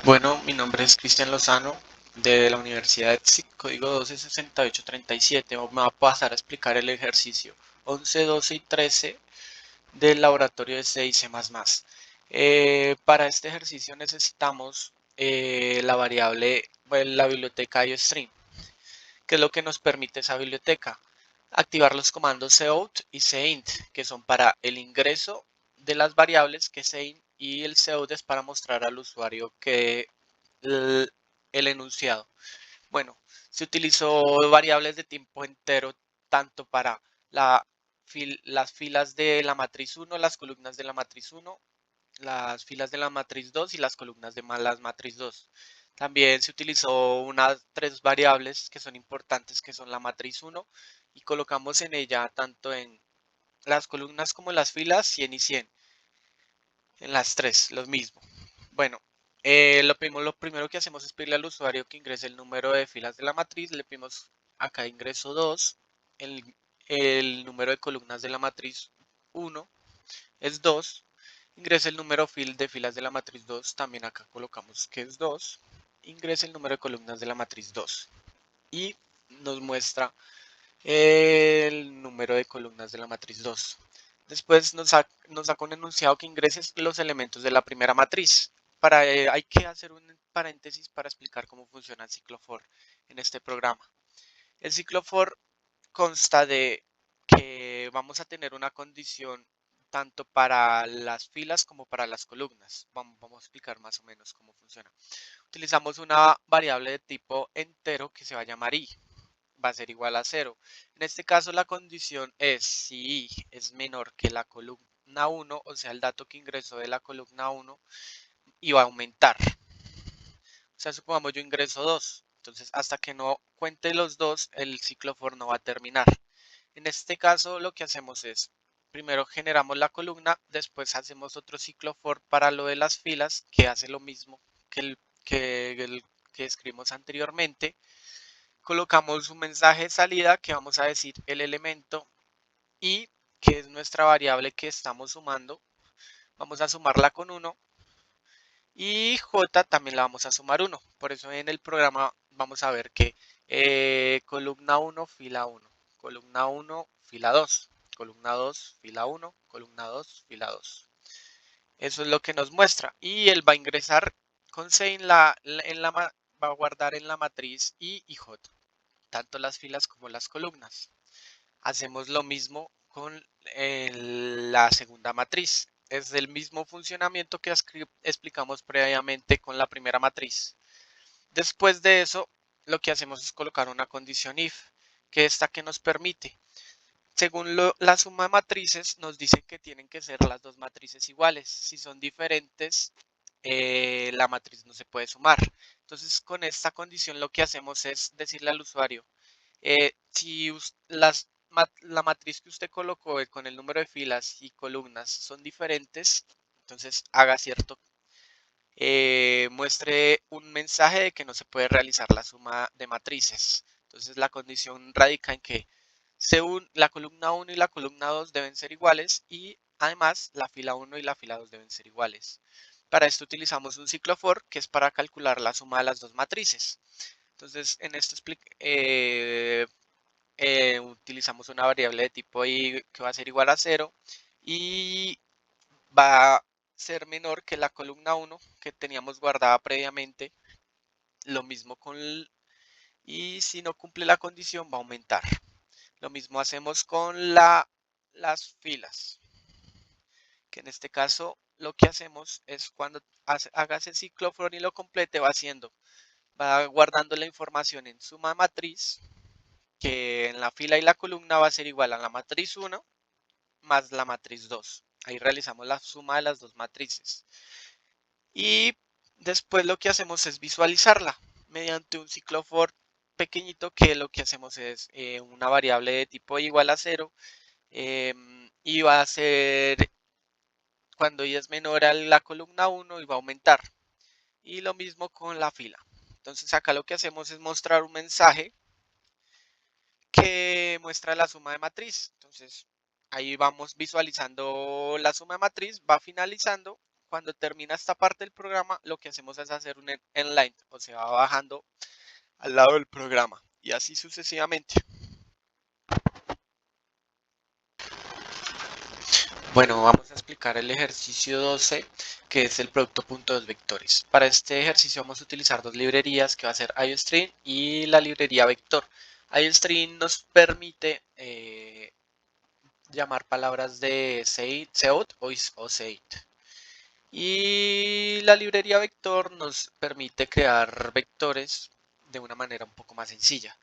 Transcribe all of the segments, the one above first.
Bueno, mi nombre es Cristian Lozano de la Universidad ETSIC, código 126837. Me va a pasar a explicar el ejercicio 11, 12 y 13 del laboratorio de C y C++. Para este ejercicio necesitamos la variable, bueno, la biblioteca iostream, que es lo que nos permite esa biblioteca. Activar los comandos cout y cint, que son para el ingreso de las variables, que cint, y el cout es para mostrar al usuario que el enunciado. Bueno, se utilizó variables de tiempo entero tanto para la las filas de la matriz 1, las columnas de la matriz 1, las filas de la matriz 2 y las columnas de la matriz 2. También se utilizó unas tres variables que son importantes, que son la matriz 1, y colocamos en ella tanto en las columnas como en las filas 100 y 100. En las tres, lo mismo. Bueno, lo primero que hacemos es pedirle al usuario que ingrese el número de filas de la matriz. Le pedimos acá ingreso 2. El número de columnas de la matriz 1 es 2. Ingrese el número de filas de la matriz 2. También acá colocamos que es 2. Ingrese el número de columnas de la matriz 2. Y nos muestra el número de columnas de la matriz 2. Después nos saca un enunciado que ingreses los elementos de la primera matriz. Hay que hacer un paréntesis para explicar cómo funciona el ciclo for en este programa. El ciclo for consta de que vamos a tener una condición tanto para las filas como para las columnas. Vamos a explicar más o menos cómo funciona. Utilizamos una variable de tipo entero que se va a llamar i, va a ser igual a 0. En este caso la condición es si i es menor que la columna 1, o sea el dato que ingresó de la columna 1, y va a aumentar. O sea, supongamos yo ingreso 2. Entonces, hasta que no cuente los dos, el ciclo for no va a terminar. En este caso, lo que hacemos es, primero generamos la columna, después hacemos otro ciclo for para lo de las filas, que hace lo mismo que escribimos anteriormente. Colocamos un mensaje de salida que vamos a decir el elemento i, que es nuestra variable que estamos sumando. Vamos a sumarla con 1 y j también la vamos a sumar 1. Por eso en el programa vamos a ver que columna 1, fila 1, columna 1, fila 2, columna 2, fila 1, columna 2, fila 2. Eso es lo que nos muestra. Y él va a ingresar con C va a guardar en la matriz i y j, tanto las filas como las columnas. Hacemos lo mismo con la segunda matriz. Es el mismo funcionamiento que explicamos previamente con la primera matriz. Después de eso, lo que hacemos es colocar una condición if, que esta que nos permite. Según la suma de matrices, nos dicen que tienen que ser las dos matrices iguales. Si son diferentes, la matriz no se puede sumar. Entonces, con esta condición lo que hacemos es decirle al usuario, si la matriz que usted colocó con el número de filas y columnas son diferentes, entonces haga cierto, muestre un mensaje de que no se puede realizar la suma de matrices. Entonces la condición radica en que según la columna 1 y la columna 2 deben ser iguales y además la fila 1 y la fila 2 deben ser iguales. Para esto utilizamos un ciclo for que es para calcular la suma de las dos matrices. Entonces en esto utilizamos una variable de tipo i que va a ser igual a 0 y va a ser menor que la columna 1 que teníamos guardada previamente. Lo mismo y si no cumple la condición va a aumentar. Lo mismo hacemos con las filas, que en este caso lo que hacemos es cuando haga ese ciclo for y lo complete va guardando la información en suma matriz, que en la fila y la columna va a ser igual a la matriz 1 más la matriz 2. Ahí realizamos la suma de las dos matrices. Y después lo que hacemos es visualizarla mediante un ciclo for pequeñito, que lo que hacemos es una variable de tipo igual a 0, y va a ser cuando y es menor a la columna 1 y va a aumentar. Y lo mismo con la fila. Entonces acá lo que hacemos es mostrar un mensaje que muestra la suma de matriz. Entonces ahí vamos visualizando la suma de matriz, va finalizando Cuando termina esta parte del programa, lo que hacemos es hacer un endline, o sea, va bajando al lado del programa y así sucesivamente. Bueno, vamos a explicar el ejercicio 12, que es el producto punto de dos vectores. Para este ejercicio vamos a utilizar dos librerías, que va a ser IOStream y la librería vector. IOStream nos permite llamar palabras de seout o seid. Y la librería vector nos permite crear vectores de una manera un poco más sencilla.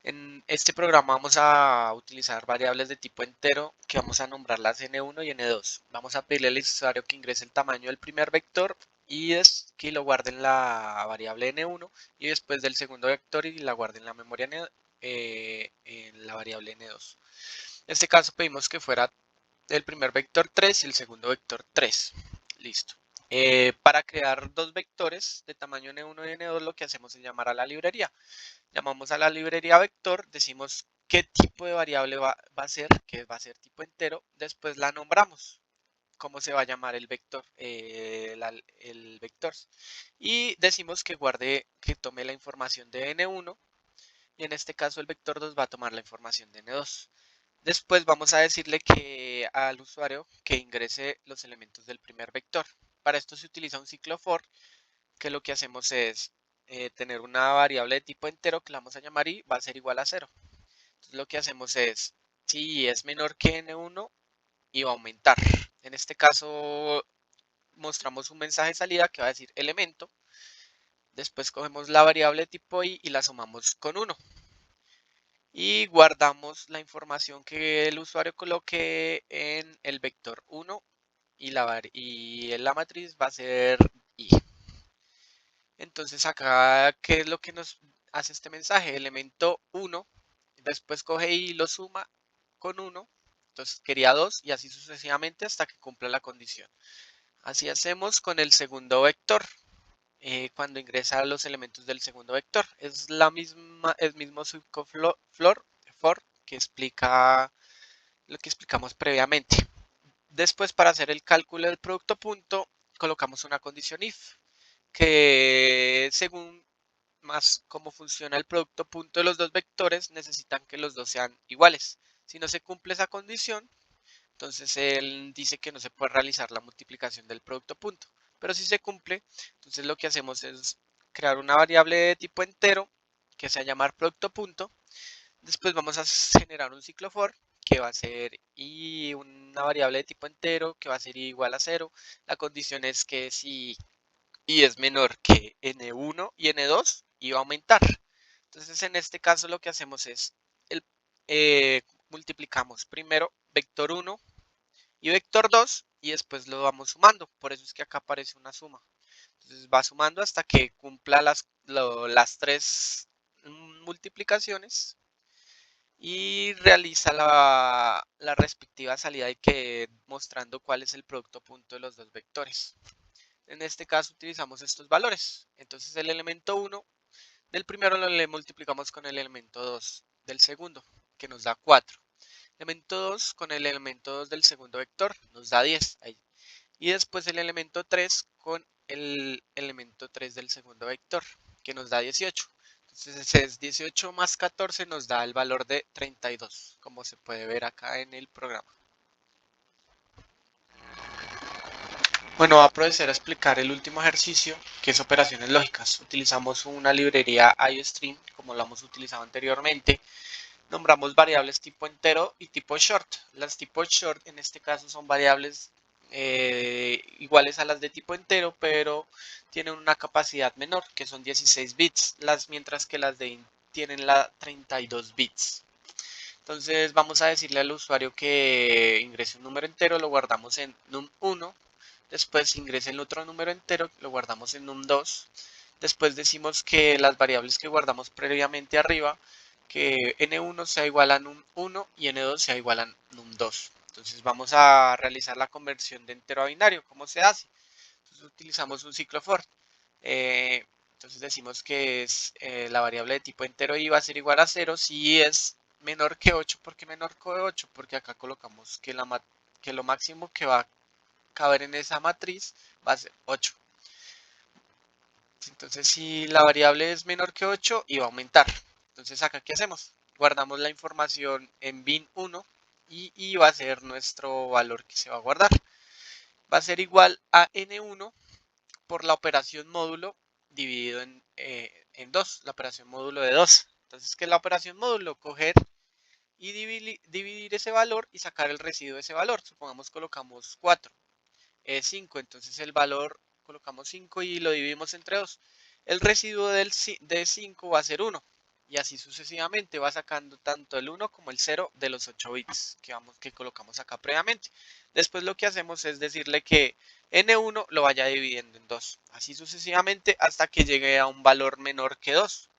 En este programa vamos a utilizar variables de tipo entero que vamos a nombrarlas n1 y n2. Vamos a pedirle al usuario que ingrese el tamaño del primer vector y es que lo guarde en la variable n1 y después del segundo vector y la guarde en la memoria en la variable n2. En este caso pedimos que fuera el primer vector 3 y el segundo vector 3. Listo. Para crear dos vectores de tamaño n1 y n2 lo que hacemos es llamar a la librería. Llamamos a la librería vector, decimos qué tipo de variable va a ser, que va a ser tipo entero, después la nombramos, cómo se va a llamar el vector, el vector. Y decimos que guarde, que tome la información de n1 y en este caso el vector 2 va a tomar la información de n2. Después vamos a decirle que al usuario que ingrese los elementos del primer vector. Para esto se utiliza un ciclo for, que lo que hacemos es tener una variable de tipo entero que la vamos a llamar y va a ser igual a 0. Entonces lo que hacemos es, si es menor que n1, y va a aumentar. En este caso mostramos un mensaje de salida que va a decir elemento. Después cogemos la variable de tipo i y la sumamos con 1. Y guardamos la información que el usuario coloque en el vector 1 y la matriz va a ser i. Entonces acá, ¿qué es lo que nos hace este mensaje? Elemento 1, después coge y lo suma con 1, entonces quería 2 y así sucesivamente hasta que cumpla la condición. Así hacemos con el segundo vector. Cuando ingresa los elementos del segundo vector. Es el mismo for que explica lo que explicamos previamente. Después, para hacer el cálculo del producto punto, colocamos una condición if, que según más cómo funciona el producto punto de los dos vectores, necesitan que los dos sean iguales. Si no se cumple esa condición, entonces él dice que no se puede realizar la multiplicación del producto punto. Pero si se cumple, entonces lo que hacemos es crear una variable de tipo entero que se va a llamar producto punto. Después vamos a generar un ciclo for que va a ser y una variable de tipo entero que va a ser igual a 0. La condición es que si y es menor que n1 y n2 y va a aumentar. Entonces en este caso lo que hacemos es multiplicamos primero vector 1 y vector 2 y después lo vamos sumando. Por eso es que acá aparece una suma. Entonces va sumando hasta que cumpla las tres multiplicaciones y realiza la respectiva salida y que mostrando cuál es el producto punto de los dos vectores. En este caso utilizamos estos valores. Entonces el elemento 1 del primero le multiplicamos con el elemento 2 del segundo, que nos da 4. Elemento 2 con el elemento 2 del segundo vector nos da 10. Y después el elemento 3 con el elemento 3 del segundo vector, que nos da 18. Entonces es 18 más 14 nos da el valor de 32, como se puede ver acá en el programa. Bueno, voy a proceder a explicar el último ejercicio, que es operaciones lógicas. Utilizamos una librería IOStream, como lo hemos utilizado anteriormente. Nombramos variables tipo entero y tipo short. Las tipo short en este caso son variables iguales a las de tipo entero, pero tienen una capacidad menor, que son 16 bits, mientras que las de int tienen la 32 bits. Entonces vamos a decirle al usuario que ingrese un número entero, lo guardamos en num1. Después ingrese el otro número entero, lo guardamos en num2. Después decimos que las variables que guardamos previamente arriba, que n1 sea igual a num1 y n2 sea igual a num2. Entonces vamos a realizar la conversión de entero a binario. ¿Cómo se hace? Entonces utilizamos un ciclo for. Entonces decimos que es la variable de tipo entero y va a ser igual a 0 si es menor que 8. ¿Por qué menor que 8? Porque acá colocamos que lo máximo que va caber en esa matriz va a ser 8. Entonces si la variable es menor que 8 y va a aumentar. Entonces acá ¿qué hacemos? Guardamos la información en bin1 y va a ser nuestro valor que se va a guardar. Va a ser igual a n1 por la operación módulo dividido en 2, la operación módulo de 2. Entonces, ¿qué es la operación módulo? Coger y dividir ese valor y sacar el residuo de ese valor. Supongamos colocamos 4, 5, entonces el valor colocamos 5 y lo dividimos entre 2. El residuo de 5 va a ser 1 y así sucesivamente va sacando tanto el 1 como el 0 de los 8 bits que colocamos acá previamente. Después lo que hacemos es decirle que n1 lo vaya dividiendo en 2, así sucesivamente hasta que llegue a un valor menor que 2.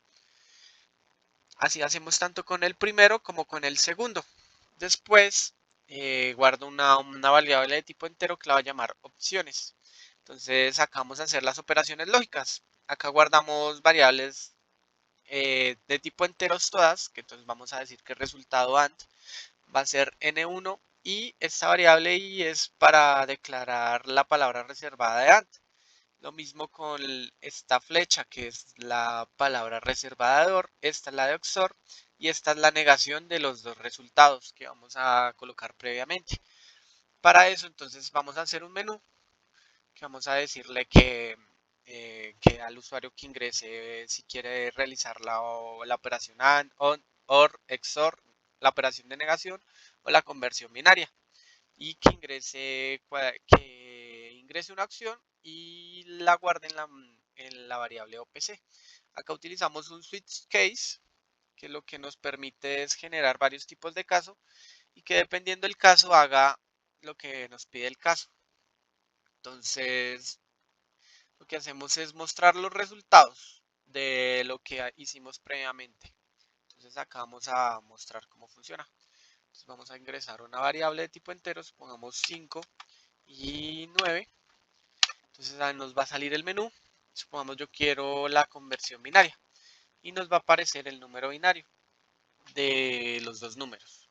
Así hacemos tanto con el primero como con el segundo. Después guardo una variable de tipo entero que la voy a llamar opciones. Entonces acá vamos a hacer las operaciones lógicas. Acá guardamos variables de tipo enteros todas, que entonces vamos a decir que el resultado AND va a ser n1 y esta variable i es para declarar la palabra reservada de AND. Lo mismo con esta flecha que es la palabra reservada de OR, esta es la de XOR y esta es la negación de los dos resultados que vamos a colocar previamente. Para eso entonces vamos a hacer un menú que vamos a decirle que al usuario que ingrese si quiere realizar la operación AND, OR, XOR, la operación de negación o la conversión binaria y que ingrese una acción y la guarde en la variable OPC. Acá utilizamos un switch case que lo que nos permite es generar varios tipos de caso y que dependiendo del caso haga lo que nos pide el caso. Entonces lo que hacemos es mostrar los resultados de lo que hicimos previamente. Entonces acá vamos a mostrar cómo funciona. Entonces vamos a ingresar una variable de tipo entero, pongamos 5 y 9. Entonces nos va a salir el menú. Supongamos yo quiero la conversión binaria y nos va a aparecer el número binario de los dos números.